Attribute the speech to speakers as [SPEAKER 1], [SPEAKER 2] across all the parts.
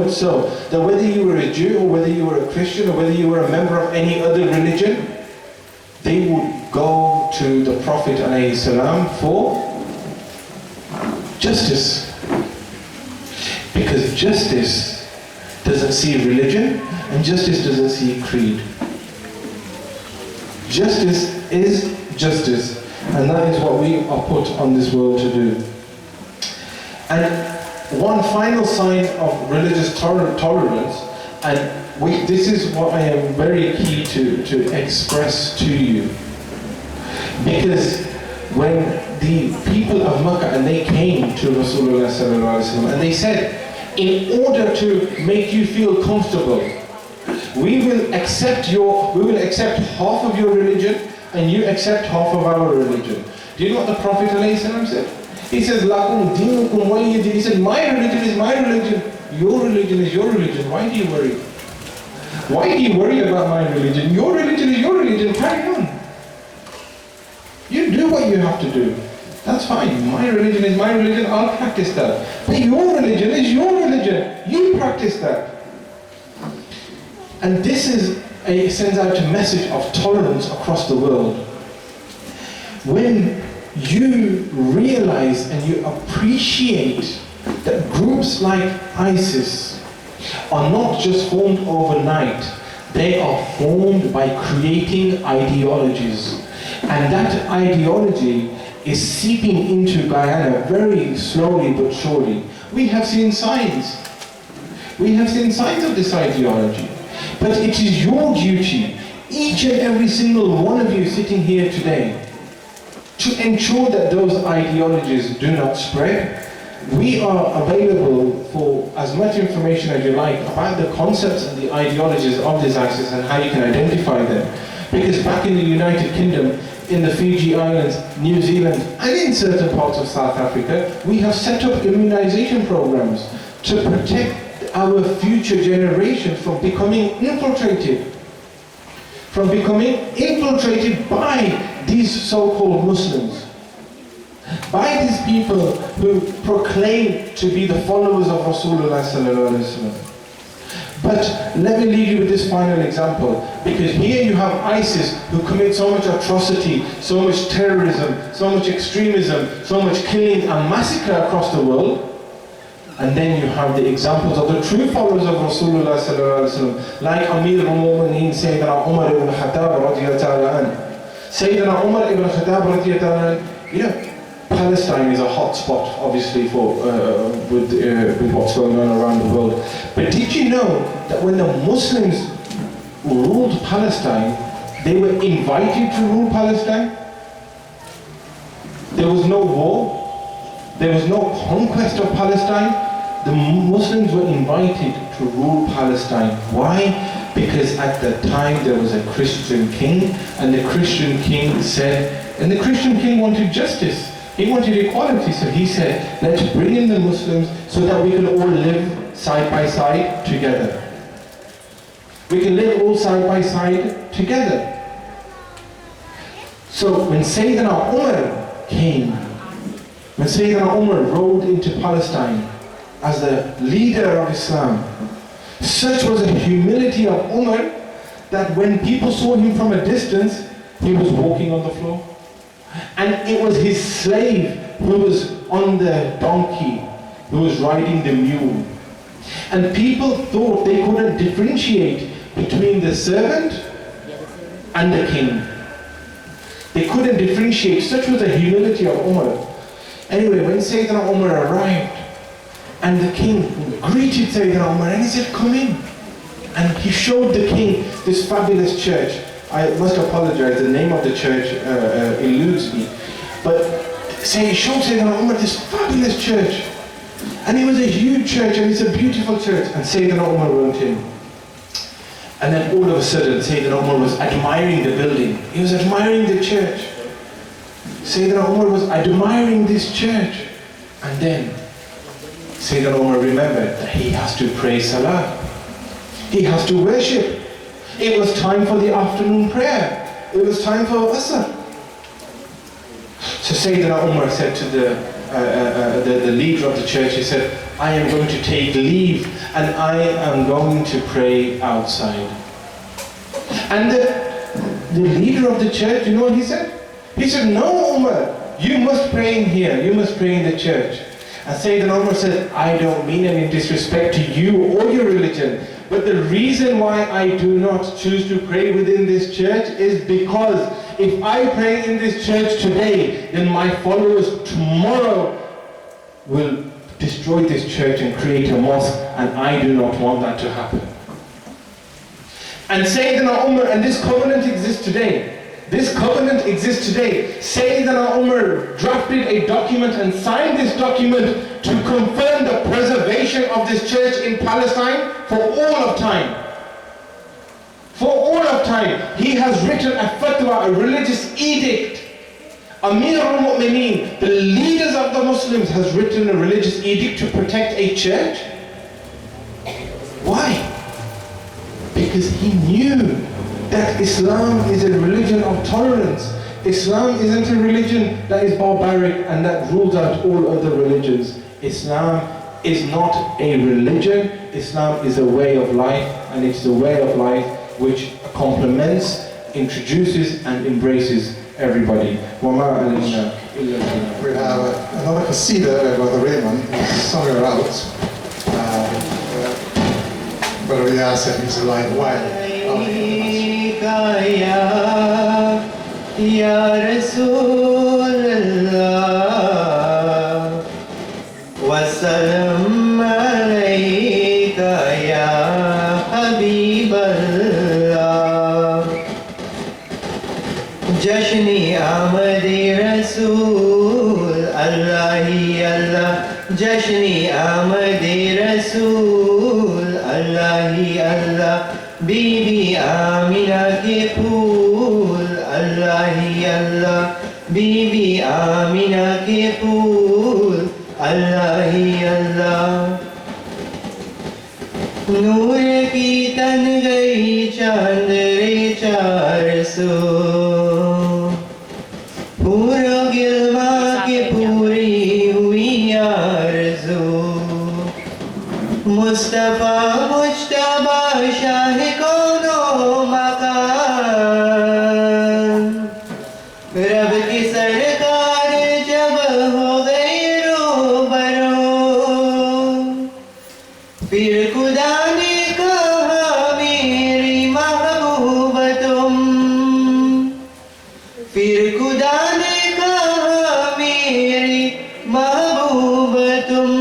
[SPEAKER 1] much so that whether you were a Jew or whether you were a Christian or whether you were a member of any other religion, they would go to the Prophet ﷺ for justice. Because justice doesn't see religion and justice doesn't see creed. Justice is justice, and that is what we are put on this world to do. And one final sign of religious tolerance, and this is what I am very key to express to you. Because when the people of Makkah, and they came to Rasulullah sallallahu alaihi wasallam, and they said, in order to make you feel comfortable, we will accept half of your religion, and you accept half of our religion. Do you know what the Prophet ﷺ said? He says, "Lakum dinukum waliya din." He said, my religion is my religion, your religion is your religion. Why do you worry? Why do you worry about my religion? Your religion is your religion, carry on. You do what you have to do. That's fine. My religion is my religion, I'll practice that. But your religion is your religion, you practice that. And this sends out a message of tolerance across the world. When you realize and you appreciate that groups like ISIS are not just formed overnight, they are formed by creating ideologies. And that ideology is seeping into Guyana very slowly but surely. We have seen signs. We have seen signs of this ideology. But it is your duty, each and every single one of you sitting here today, to ensure that those ideologies do not spread. We are available for as much information as you like about the concepts and the ideologies of this ISIS and how you can identify them. Because back in the United Kingdom, in the Fiji Islands, New Zealand, and in certain parts of South Africa, we have set up immunization programs to protect our future generations from becoming infiltrated. By these so-called Muslims. By these people who proclaim to be the followers of Rasulullah sallallahu alaihi wasallam. But let me leave you with this final example, because here you have ISIS who commit so much atrocity, so much terrorism, so much extremism, so much killing and massacre across the world. And then you have the examples of the true followers of Rasulullah sallallahu alaihi wasallam, like Amir al-Mu'mineen Sayyidina Umar ibn Khattab radiyallahu anhu. Sayyidina Umar ibn Khattab radiyallahu anhu, you know, Palestine is a hot spot, obviously, for with what's going on around the world. But did you know that when the Muslims ruled Palestine, they were invited to rule Palestine? There was no war, there was no conquest of Palestine. The Muslims were invited to rule Palestine. Why? Because at the time there was a Christian king, and the Christian king wanted justice. He wanted equality, so he said, let's bring in the Muslims so that we can all live side by side together. We can live all side by side together. So when Sayyidina Umar came, when Sayyidina Umar rode into Palestine as the leader of Islam, such was the humility of Umar that when people saw him from a distance, he was walking on the floor. And it was his slave who was on the donkey, who was riding the mule. And people thought they couldn't differentiate between the servant and the king. They couldn't differentiate. Such was the humility of Umar. Anyway, when Sayyidina Umar arrived, and the king greeted Sayyidina Umar, and he said, come in. And he showed the king this fabulous church. I must apologize, the name of the church eludes me. But he showed Sayyidina Umar this fabulous church. And it was a huge church, and it's a beautiful church. And Sayyidina Umar went in. And then all of a sudden, Sayyidina Umar was admiring the building. He was admiring the church. Sayyidina Umar was admiring this church. And then Sayyidina Umar remembered that he has to pray Salah. He has to worship. It was time for the afternoon prayer. It was time for Asr. So Sayyidina Umar said to the leader of the church, he said, I am going to take leave and I am going to pray outside. And the leader of the church, you know what he said? He said, no, Umar, you must pray in here, you must pray in the church. And Sayyidina Umar said, I don't mean any disrespect to you or your religion, but the reason why I do not choose to pray within this church is because if I pray in this church today, then my followers tomorrow will destroy this church and create a mosque, and I do not want that to happen. And Sayyidina Umar, and this covenant exists today. This covenant exists today. Sayyidina Umar drafted a document and signed this document to confirm the preservation of this church in Palestine for all of time. For all of time. He has written a fatwa, a religious edict. Amir al-Mu'mineen, the leaders of the Muslims, has written a religious edict to protect a church. Why? Because he knew that Islam is a religion of tolerance. Islam isn't a religion that is barbaric and that rules out all other religions. Islam is not a religion. Islam is a way of life, and it's a way of life which complements, introduces and embraces everybody.
[SPEAKER 2] We have another qasida by Brother Raymond, somewhere out. Brother Yasar is alive
[SPEAKER 3] Ya Rasulullah, wa salam alayka ya Habiballah. Jashni Amadi Rasul, Allahi Allah. Jashni Amadi Rasul, Allahi Allah. Bibi Amina ke phool, Allahi Allah. Bibi Amina ke phool, Allahi Allah. Noor ki tan gayi chand re 400. Puro gilma ke puri hui arzu. Mustafa Mujtaba Shah Kono Makan. Rab ki sarkar jab ho gayi rubaro, fir Khuda ne kaha meri mahbooba tum. Fir Khuda ne kaha meri mahbooba tum.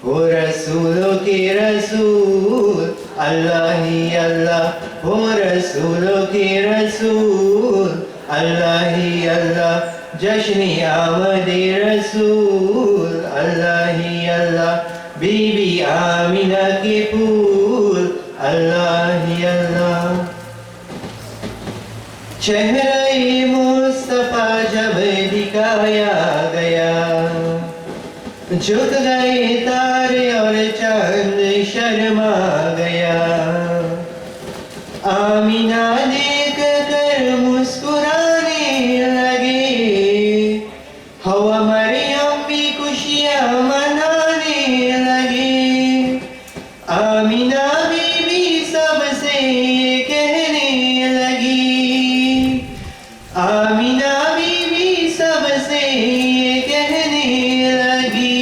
[SPEAKER 3] O Rasool ke Rasool, Allahi Allah. O Rasool ke Rasool, Allahi Allah. Jashni Amadi Rasool, Allahi Allah. Bibi Amina ke phool, Allahi Allah. Chehra-e Mustafa jab dikhaya gaya, झुक गए तारे और चांद शर्मा गया. Amina देख कर मुस्कुराने लगे, हवा मरियम भी खुशियां मनाने लगे. आमीना बीबी सबसे ये कहने लगी, आमीना बीबी सबसे ये कहने लगी.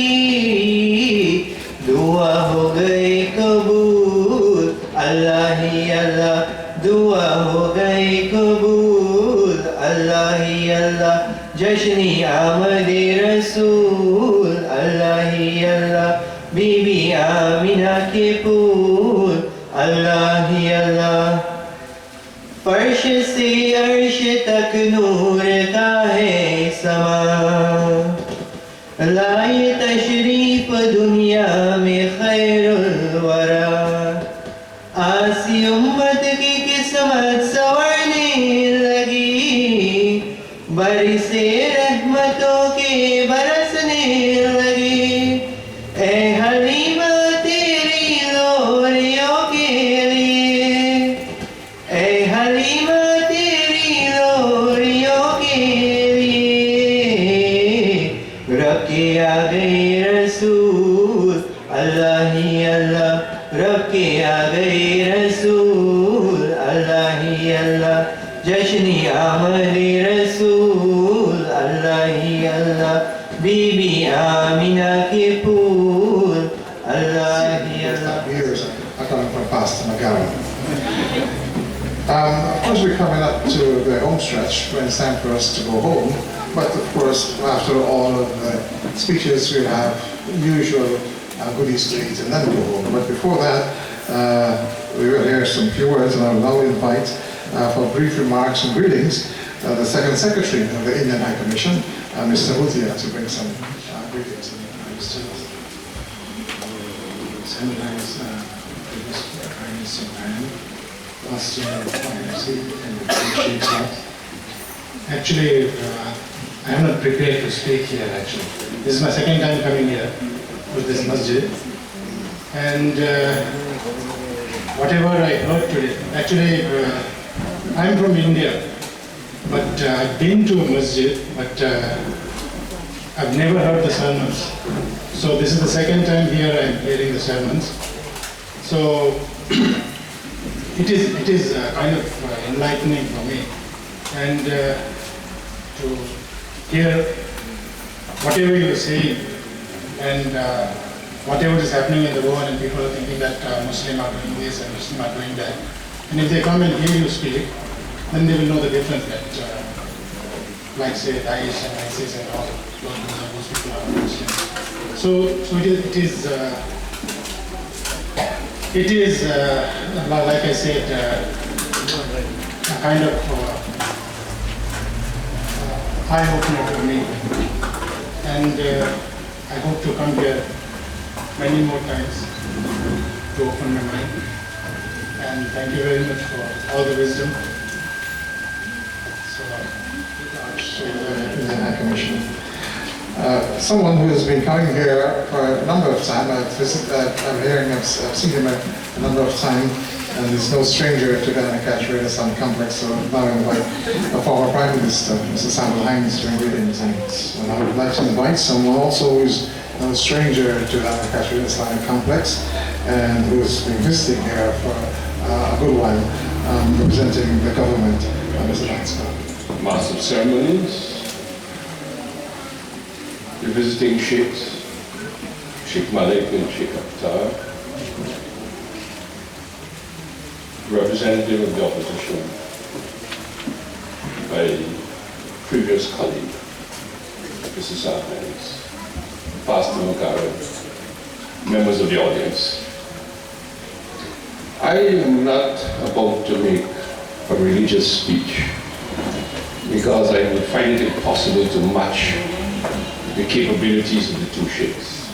[SPEAKER 3] दुआ हो गई कबूल, अल्लाही अल्लाह. दुआ हो गई कबूल, अल्लाही अल्लाह. जश्नी आमदे रसूल, अल्लाही अल्लाह. बीबी आमिना के फूल, अल्लाही अल्लाह. फर्श से अर्श तक नूर का है समा, लाए तशरीफ दुनिया में खैरुल वरा. आसी उम्मत की किस्मत संवरने लगी, बरसे रहमतों के बरसने लगी. ए हलीमा तेरी लोरियों के लिए, ए हलीमा तेरी लोरियों के लिए. रब के आ गए रसूल, अल्लाही अल्लाह रब के आ गए रसूल अल्लाह ही अल्लाह जश्न आमद रसूल अल्लाह ही अल्लाह बीबी आमिना के फूल अल्लाह ही अल्लाह
[SPEAKER 2] Years are coming from past Magara. Of course, we're coming up to the home stretch when it's time for us to go home. But of course, after all of the speeches, we'll have usual goodies to eat and then go home. But before that, we will hear some few words, and I will now invite for brief remarks and greetings the Second Secretary of the Indian High Commission, Mr. Huzaymah, to bring some greetings and students.
[SPEAKER 4] Last year I received and appreciate that. Actually, I am not prepared to speak here actually. This is my second time coming here to this masjid. And whatever I heard today, actually I am from India, but I've been to a masjid, but I've never heard the sermons. So this is the second time here I am hearing the sermons. So it is kind of enlightening for me, and to hear whatever you are saying and whatever is happening in the world, and people are thinking that Muslims are doing this and Muslims are doing that. And if they come and hear you speak, then they will know the difference that, like say, Daesh and ISIS and all those people are Muslims. So it is, like I said, a kind of eye-opener for me. And I hope to come here many more times to open my mind. And thank you very much for all the wisdom.
[SPEAKER 2] High Commission. Someone who has been coming here for a number of times. I've seen him a number of times, and he's no stranger to Guyana Catherina complex. So now I invite a former Prime Minister, Mr. Sadr, to bring greetings. And I would like to invite someone also who's no stranger to Guyana Catherina complex, and who's been visiting here for a good while, representing the government, Mr. Lansman.
[SPEAKER 5] Master of Ceremonies, the visiting Sheikhs, Shaykh Malik and Shaykh Akhtar, representative of the opposition, my previous colleague, Mr. Sadr, Pastor Magara, members of the audience. I am not about to make a religious speech because I would find it impossible to match the capabilities of the two sheikhs.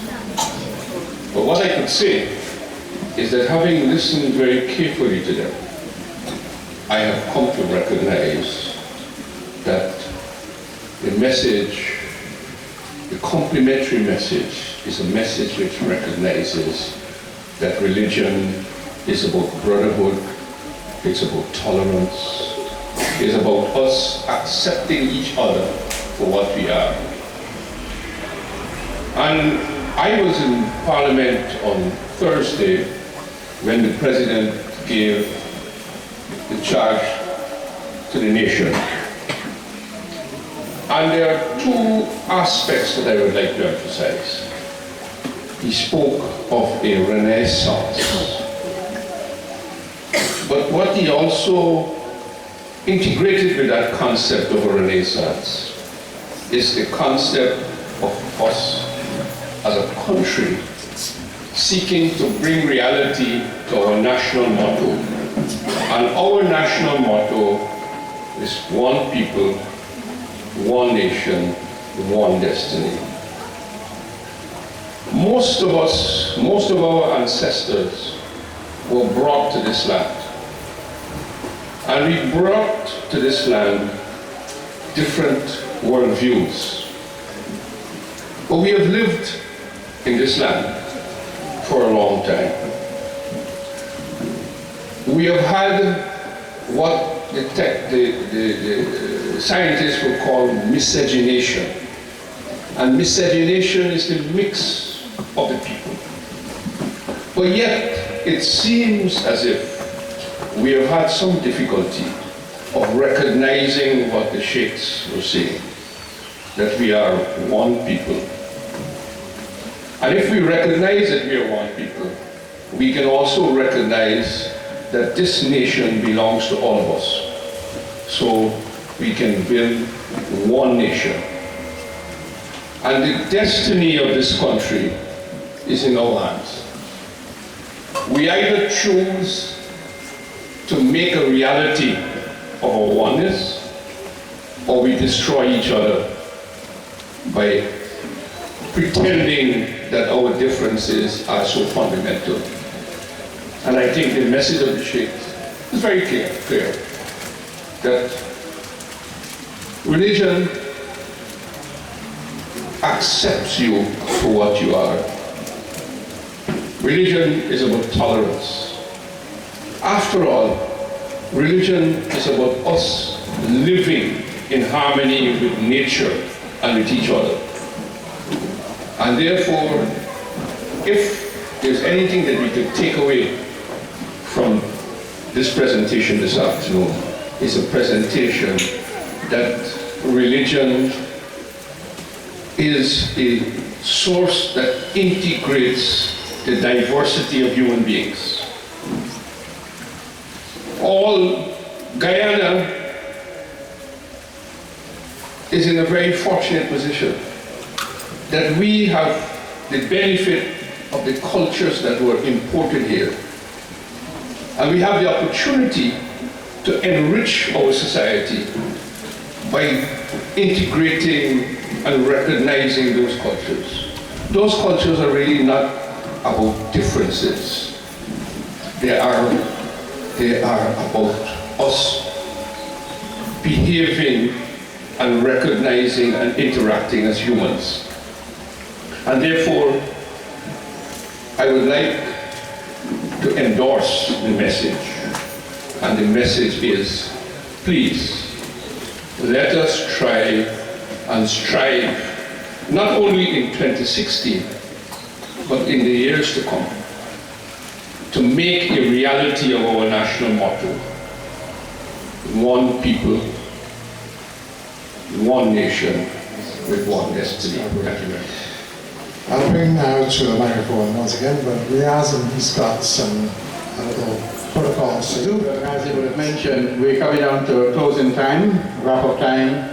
[SPEAKER 5] But what I could say is that having listened very carefully to them, I have come to recognize that the message, the complementary message, is a message which recognizes that religion is about brotherhood, it's about tolerance, it's about us accepting each other for what we are. And I was in Parliament on Thursday when the President gave the charge to the nation. And there are two aspects that I would like to emphasize. He spoke of a renaissance. But what he also integrated with that concept of a renaissance is the concept of us as a country seeking to bring reality to our national motto. And our national motto is one people, one nation, one destiny. Most of us, most of our ancestors were brought to this land. And we brought to this land different worldviews. But we have lived in this land for a long time. We have had what the scientists would call miscegenation. And miscegenation is the mix of the people. But yet, it seems as if we have had some difficulty of recognizing what the sheikhs were saying, that we are one people. And if we recognize that we are one people, we can also recognize that this nation belongs to all of us. So we can build one nation. And the destiny of this country is in our hands. We either choose to make a reality of our oneness, or we destroy each other by pretending that our differences are so fundamental. And I think the message of the Sheikh is very clear that religion accepts you for what you are. Religion is about tolerance. After all, religion is about us living in harmony with nature and with each other. And therefore, if there's anything that we could take away from this presentation this afternoon, it's a presentation that religion is a source that integrates the diversity of human beings. All Guyana is in a very fortunate position that we have the benefit of the cultures that were imported here. And we have the opportunity to enrich our society by integrating and recognizing those cultures. Those cultures are really not about differences. They are about us behaving and recognizing and interacting as humans. And therefore, I would like to endorse the message. And the message is, please, let us try and strive, not only in 2016, but in the years to come, to make a reality of our national motto: one people, one nation, with one destiny. Thank you very much.
[SPEAKER 2] I'll bring now to the microphone once again, but Riaz, he's got some little protocols to do.
[SPEAKER 3] As you would have mentioned, we're coming down to closing time, wrap-up time.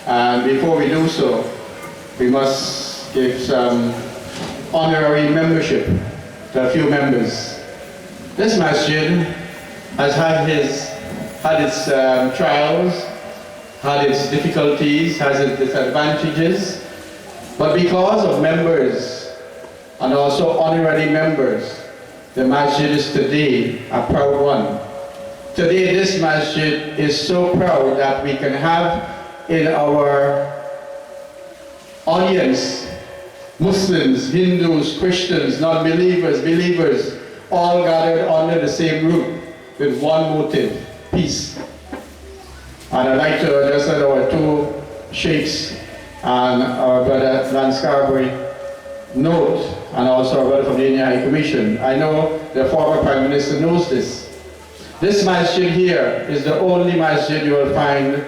[SPEAKER 3] And before we do so, we must give some honorary membership to a few members. This masjid has had its trials, had its difficulties, has its disadvantages, but because of members and also honorary members, the masjid is today a proud one. Today this masjid is so proud that we can have in our audience Muslims, Hindus, Christians, non-believers, believers, all gathered under the same roof with one motive: peace. And I'd like to just let our two sheikhs and our brother Lance Carberry note, and also our brother from the NABI Commission. I know the former Prime Minister knows this. This masjid here is the only masjid you will find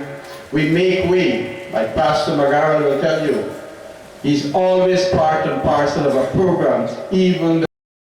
[SPEAKER 3] we make way, like Pastor Magara will tell you. He's always part and parcel of our programs, even